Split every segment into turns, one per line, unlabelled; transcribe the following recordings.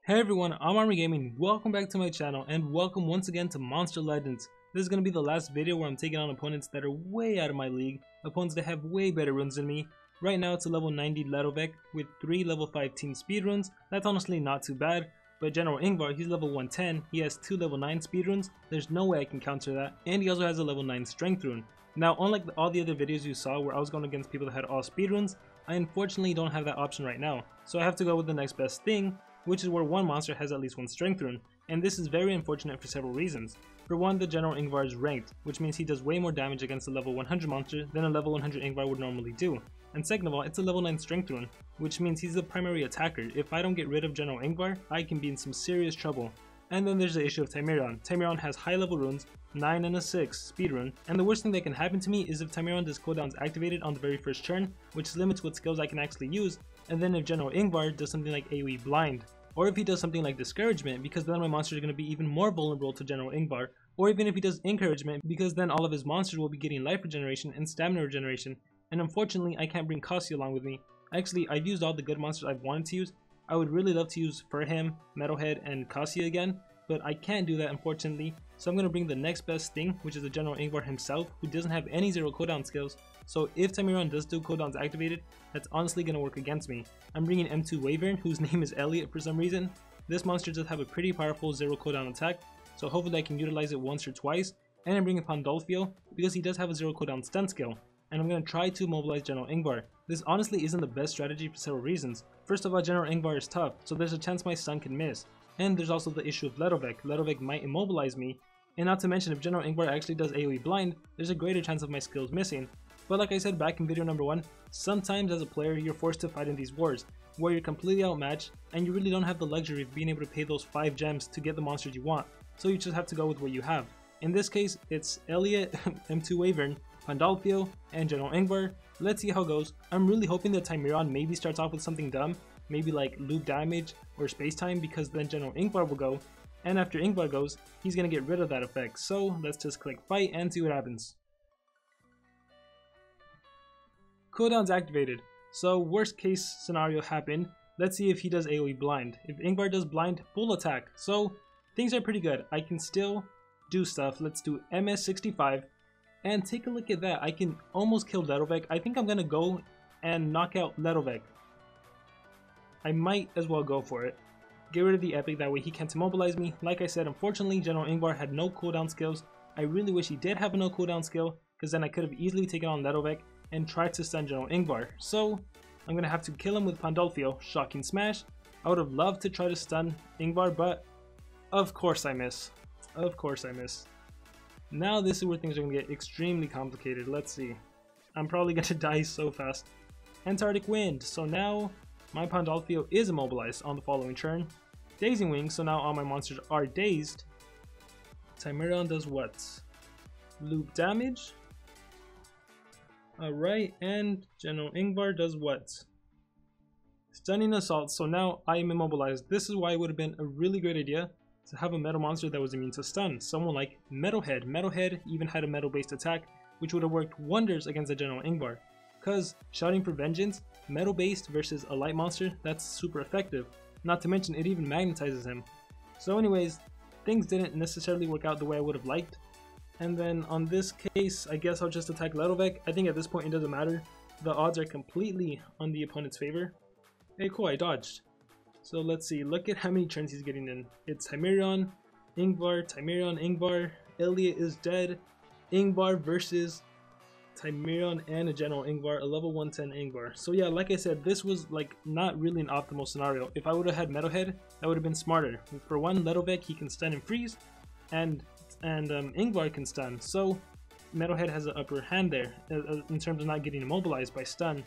Hey everyone, I'm Army Gaming. Welcome back to my channel and welcome once again to Monster Legends. This is going to be the last video where I'm taking on opponents that are way out of my league, opponents that have way better runes than me. Right now it's a level 90 Ledovec with 3 level 5 team speed runes. That's honestly not too bad, but General Ingvar, he's level 110, he has 2 level 9 speed runes, there's no way I can counter that, and he also has a level 9 strength rune. Now unlike all the other videos you saw where I was going against people that had all speed runes, I unfortunately don't have that option right now, so I have to go with the next best thing, which is where one monster has at least one strength rune, and this is very unfortunate for several reasons. For one, the General Ingvar is ranked, which means he does way more damage against a level 100 monster than a level 100 Ingvar would normally do. And second of all, it's a level 9 strength rune, which means he's the primary attacker. If I don't get rid of General Ingvar, I can be in some serious trouble. And then there's the issue of Tymeron. Tymeron has high level runes, 9 and a 6 speed rune, and the worst thing that can happen to me is if Tymeron does cooldowns activated on the very first turn, which limits what skills I can actually use, and then if General Ingvar does something like AoE blind. Or if he does something like Discouragement, because then my monsters are going to be even more vulnerable to General Ingvar. Or even if he does Encouragement, because then all of his monsters will be getting life regeneration and stamina regeneration. And unfortunately, I can't bring Cassia along with me. Actually, I've used all the good monsters I've wanted to use. I would really love to use Furham, Metalhead, and Cassia again, but I can't do that unfortunately. So I'm going to bring the next best thing, which is the General Ingvar himself, who doesn't have any zero cooldown skills. So if Tymeron does do cooldowns activated, that's honestly going to work against me. I'm bringing M2 Wyvern, whose name is Elliot for some reason. This monster does have a pretty powerful zero cooldown attack, so hopefully I can utilize it once or twice. And I'm bringing Pandolfo because he does have a zero cooldown stun skill. And I'm going to try to mobilize General Ingvar. This honestly isn't the best strategy for several reasons. First of all, General Ingvar is tough, so there's a chance my stun can miss. And there's also the issue of Ledovec. Ledovec might immobilize me, and not to mention if General Ingvar actually does AoE blind, there's a greater chance of my skills missing. But like I said back in video number 1, sometimes as a player you're forced to fight in these wars, where you're completely outmatched and you really don't have the luxury of being able to pay those 5 gems to get the monsters you want, so you just have to go with what you have. In this case, it's Elliot, M2 Wyvern, Pandolfo, and General Ingvar. Let's see how it goes. I'm really hoping that Tymeron maybe starts off with something dumb, maybe like loop damage or space time, because then General Ingvar will go, and after Ingvar goes, he's gonna get rid of that effect. So let's just click fight and see what happens. Cooldown's activated, so worst case scenario happened. Let's see if he does AoE blind. If Ingvar does blind, full attack. So things are pretty good. I can still do stuff. Let's do MS65 and take a look at that. I can almost kill Ledovec. I think I'm gonna go and knock out Ledovec. I might as well go for it. Get rid of the epic, that way he can't immobilize me. Like I said, unfortunately General Ingvar had no cooldown skills. I really wish he did have a no cooldown skill, because then I could have easily taken on Ledovec and tried to stun General Ingvar. So I'm gonna have to kill him with Pandolfo, shocking smash. I would have loved to try to stun Ingvar, but of course I miss. Of course I miss. Now this is where things are gonna get extremely complicated. Let's see. I'm probably gonna die so fast. Antarctic Wind. So now my Pandolfo is immobilized on the following turn. Dazing Wing, so now all my monsters are dazed. Tymeron does what? Loop damage. Alright, and General Ingvar does what? Stunning Assault, so now I am immobilized. This is why it would have been a really great idea to have a metal monster that was immune to stun. Someone like Metalhead. Metalhead even had a metal based attack, which would have worked wonders against the General Ingvar. Because shouting for vengeance, metal based versus a light monster, that's super effective. Not to mention it even magnetizes him. So anyways, things didn't necessarily work out the way I would have liked. And then on this case, I guess I'll just attack Ledovec. I think at this point it doesn't matter. The odds are completely on the opponent's favor. Hey cool, I dodged. So let's see, look at how many turns he's getting in. It's Tymeron, Ingvar, Elliot is dead, Ingvar versus Tymeron and a General Ingvar, a level 110 Ingvar. So yeah, like I said, this was like not really an optimal scenario. If I would have had Metalhead, that would have been smarter. For one, Ledovec, he can stun and freeze, and Ingvar can stun. So Metalhead has an upper hand there in terms of not getting immobilized by stun.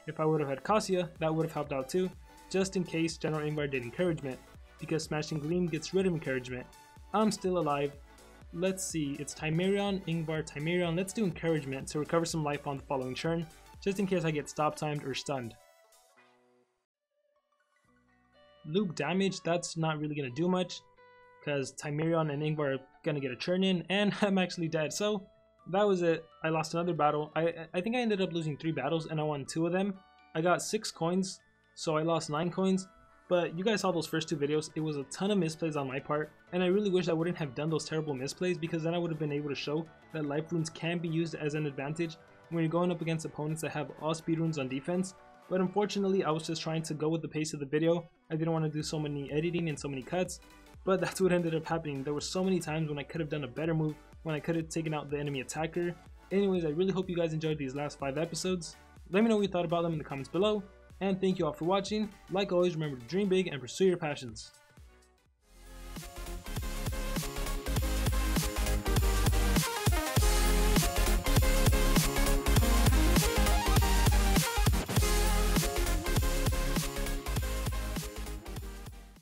If I would have had Cassia, that would have helped out too, just in case General Ingvar did Encouragement, because Smashing Gleam gets rid of Encouragement. I'm still alive. Let's see, it's Tymeron, Ingvar, Tymeron. Let's do Encouragement to recover some life on the following turn, just in case I get stop timed or stunned. Loop damage, that's not really going to do much, because Tymeron and Ingvar are going to get a turn in, and I'm actually dead. So that was it. I lost another battle. I think I ended up losing 3 battles, and I won 2 of them. I got 6 coins, so I lost 9 coins. But you guys saw those first 2 videos, it was a ton of misplays on my part, and I really wish I wouldn't have done those terrible misplays, because then I would have been able to show that life runes can be used as an advantage when you're going up against opponents that have all speed runes on defense. But unfortunately, I was just trying to go with the pace of the video. I didn't want to do so many editing and so many cuts, but that's what ended up happening. There were so many times when I could have done a better move, when I could have taken out the enemy attacker. Anyways, I really hope you guys enjoyed these last 5 episodes. Let me know what you thought about them in the comments below. And thank you all for watching. Like always, remember to dream big and pursue your passions.